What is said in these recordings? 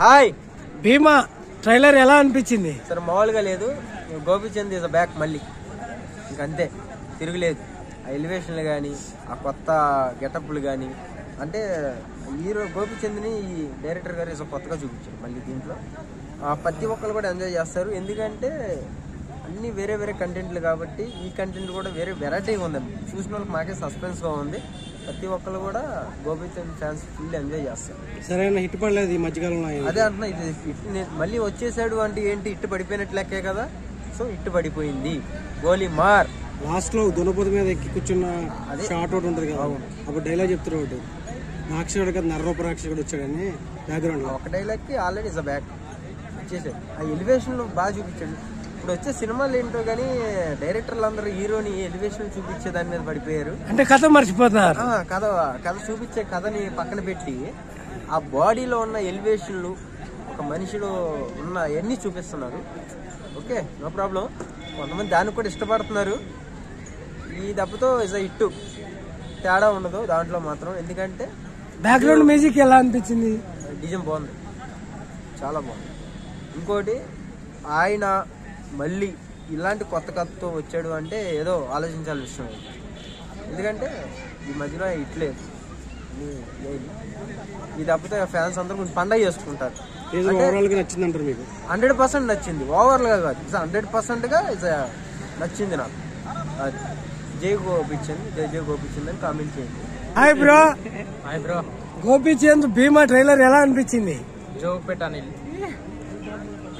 Hi భీమా trailer ఎలా అనిపించింది sir? మామూలుగా లేదు. గోపీచంద్ ఇస్ బ్యాక్ మళ్ళీ, ఇంకంతే, తిరుగులేదు. ఆ ఎలివేషన్లు కానీ, ఆ కొత్త గెటప్లు కానీ, అంటే హీరో గోపీచంద్ని ఈ డైరెక్టర్ గారు ఇస్ కొత్తగా చూపించారు మళ్ళీ దీంట్లో. ప్రతి ఒక్కరు కూడా ఎంజాయ్ చేస్తారు, ఎందుకంటే అన్నీ వేరే వేరే కంటెంట్లు కాబట్టి ఈ కంటెంట్ కూడా వేరే వెరైటీగా ఉందండి. చూసిన వాళ్ళకి మాకే సస్పెన్స్గా ఉంది. ప్రతి ఒక్కరు కూడా గోపీచంద్ ఛాన్స్ ఫుల్ ఎంజాయ్ చేస్తారు. సరైన హిట్ పడలేదు ఈ మధ్యకాలంలో. అదే అంటున్నా, ఇది హిట్ మళ్ళీ వచ్చేసాడు అంటే ఏంటి, హిట్ పడిపోయినట్లెక్కే కదా. సో హిట్ పడిపోయింది. గోలీ మార్ లాస్ట్ లో దునపోతు మీద ఎక్కి కూర్చున్న షార్ట్ అవుట్ ఉంటుంది కదా, అప్పుడు డైలాగ్ చెప్తారు ఒకటి, రాక్షసుడు కదా నర్రూప రాక్షసుడు వచ్చాడని బ్యాక్గ్రౌండ్ లో ఒక డైలాగ్కి ఆల్రెడీ ఇస్ బ్యాక్ వచ్చేసాడు. ఆ ఎలివేషన్ బాగా చూపించాడు. ఇప్పుడు వచ్చే సినిమాలు ఏంటో కానీ డైరెక్టర్లు అందరూ హీరోని ఎలివేషన్ చూపించే దాని మీద పడిపోయారు. అంటే కథ మర్చిపోతున్నారు. కథ చూపించే కథని పక్కన పెట్టి ఆ బాడీలో ఉన్న ఎలివేషన్లు, ఒక మనిషిలో ఉన్న అన్నీ చూపిస్తున్నారు. Okay, no problem. కొంతమంది దానికి కూడా ఇష్టపడుతున్నారు. ఈ దెబ్బతో ఇస్ హిట్, తేడా ఉండదు దాంట్లో మాత్రం. ఎందుకంటే బ్యాక్గ్రౌండ్ మ్యూజిక్ ఎలా అనిపించింది? డిజైన్ బాగుంది, చాలా బాగుంది. ఇంకోటి, ఆయన మళ్ళీ ఇలాంటి కొత్త కథతో వచ్చాడు అంటే ఏదో ఆలోచించాల్సిన విషయం. ఎందుకంటే ఈ మధ్యలో ఇట్లేదు, ఈ దెబ్బతో ఫ్యాన్స్ అందరూ కొంచెం పండగ చేసుకుంటారు. నచ్చిందంటారు మీకు? 100% నచ్చింది, ఓవర్గా కాదు, 100%గా నచ్చింది నాకు. జై గోపీచంద్, జై గోపీచంద్ అని కామెంట్ చేయండి. Hi bro. Hi bro. Gopichand Bhimaa trailer ఎలా అనిపించింది? జోపేట అనిల్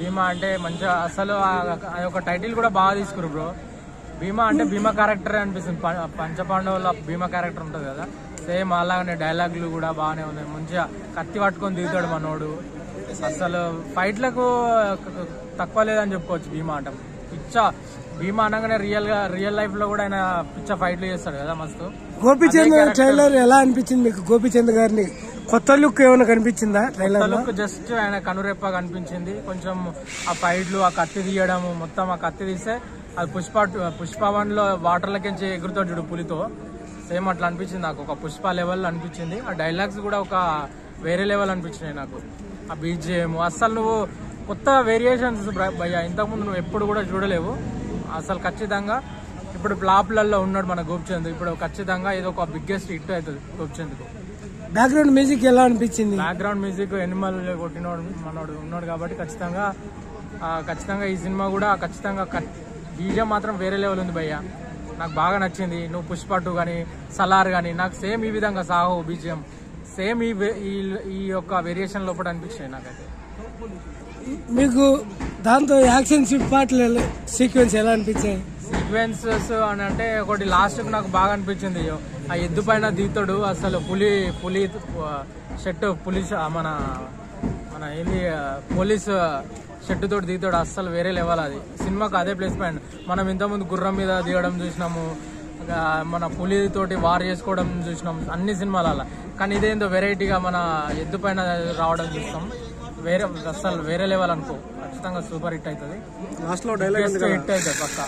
భీమా అంటే మంచిగా, అసలు ఆ యొక్క టైటిల్ కూడా బాగా తీసుకురు బ్రో. భీమా అంటే భీమా క్యారెక్టర్ అనిపిస్తుంది. పంచపాండవుల భీమా క్యారెక్టర్ ఉంటుంది కదా, సేమ్ అలాగనే డైలాగులు కూడా బాగానే ఉన్నాయి. మంచిగా కత్తి పట్టుకొని దిగుతాడు మనోడు. అసలు ఫైట్లకు తక్కువ లేదని చెప్పుకోవచ్చు. భీమా అంటే పిచ్చ, భీమా అనగానే రియల్ లైఫ్ లో కూడా ఆయన పిచ్చ ఫైట్లు చేస్తాడు కదా మస్తు. గోపీచంద్ ట్రైలర్ ఎలా అనిపించింది మీకు? గోపీచంద్ గారిని కొత్త లుక్ ఏమైనా కనిపించిందా ట్రైలర్ లో? జస్ట్ ఆయన కనురెప్ప కనిపించింది. కొంచెం ఆ ఫైట్లు, ఆ కత్తి తీయడం, మొత్తం ఆ కత్తి తీస్తే అది పుష్ప1 లో వాటర్లకించి ఎగురుతాడు చూడు పులితో, సేమ్ అట్లా అనిపించింది నాకు. ఒక పుష్ప లెవెల్ అనిపించింది. ఆ డైలాగ్స్ కూడా ఒక వేరే లెవెల్ అనిపించినాయి నాకు. ఆ బీజిఎం అస్సలు నువ్వు కొత్త వేరియేషన్స్ భయ్యా, ఇంతకుముందు నువ్వు ఎప్పుడు కూడా చూడలేవు అసలు. ఖచ్చితంగా ఇప్పుడు ఫ్లాప్లలో ఉన్నాడు మన గోపిచంద్. ఇప్పుడు ఖచ్చితంగా ఇది ఒక బిగ్గెస్ట్ హిట్ అవుతుంది గోపిచంద్కు. బ్యాక్గ్రౌండ్ మ్యూజిక్ ఎలా అనిపించింది? బ్యాక్గ్రౌండ్ మ్యూజిక్ ఎనిమల్ కొట్టినోడు మనోడు ఉన్నాడు కాబట్టి ఖచ్చితంగా ఈ సినిమా కూడా ఖచ్చితంగా బీజిఎం మాత్రం వేరే లెవెల్ ఉంది భయ్యా. నాకు బాగా నచ్చింది. నువ్వు పుష్ప2 కానీ సలార్ కానీ నాకు సేమ్ ఈ విధంగా సాహో బీజిఎం సేమ్ ఈ యొక్క వేరియేషన్ లోపల అనిపించాయి నాకైతే. మీకు దాంతో యాక్షన్ పాటలు సీక్వెన్స్ ఎలా అనిపించాయి? సీక్వెన్సెస్ అని అంటే ఒకటి లాస్ట్ నాకు బాగా అనిపించింది. ఆ ఎద్దు పైన దిగుతాడు, అసలు పులి షర్ట్, మన ఏంది పోలీస్ షర్ట్ తోటి దిగుతాడు, అస్సలు వేరే లెవెల్. అది సినిమాకు అదే ప్లేస్ పాయింట్. మనం ఇంతకుముందు గుర్రం మీద దిగడం చూసినాము, మన పులితోటి వార్ చేసుకోవడం చూసినాం అన్ని సినిమాల. కానీ ఇదేందో వెరైటీగా మన ఎద్దు పైన రావడం చూస్తాం. అస్సలు వేరే లెవెల్ అనుకో. ఖచ్చితంగా సూపర్ హిట్ అవుతుంది. లాస్ట్ లో డైలాగ్ హిట్ అవుతుంది పక్కా.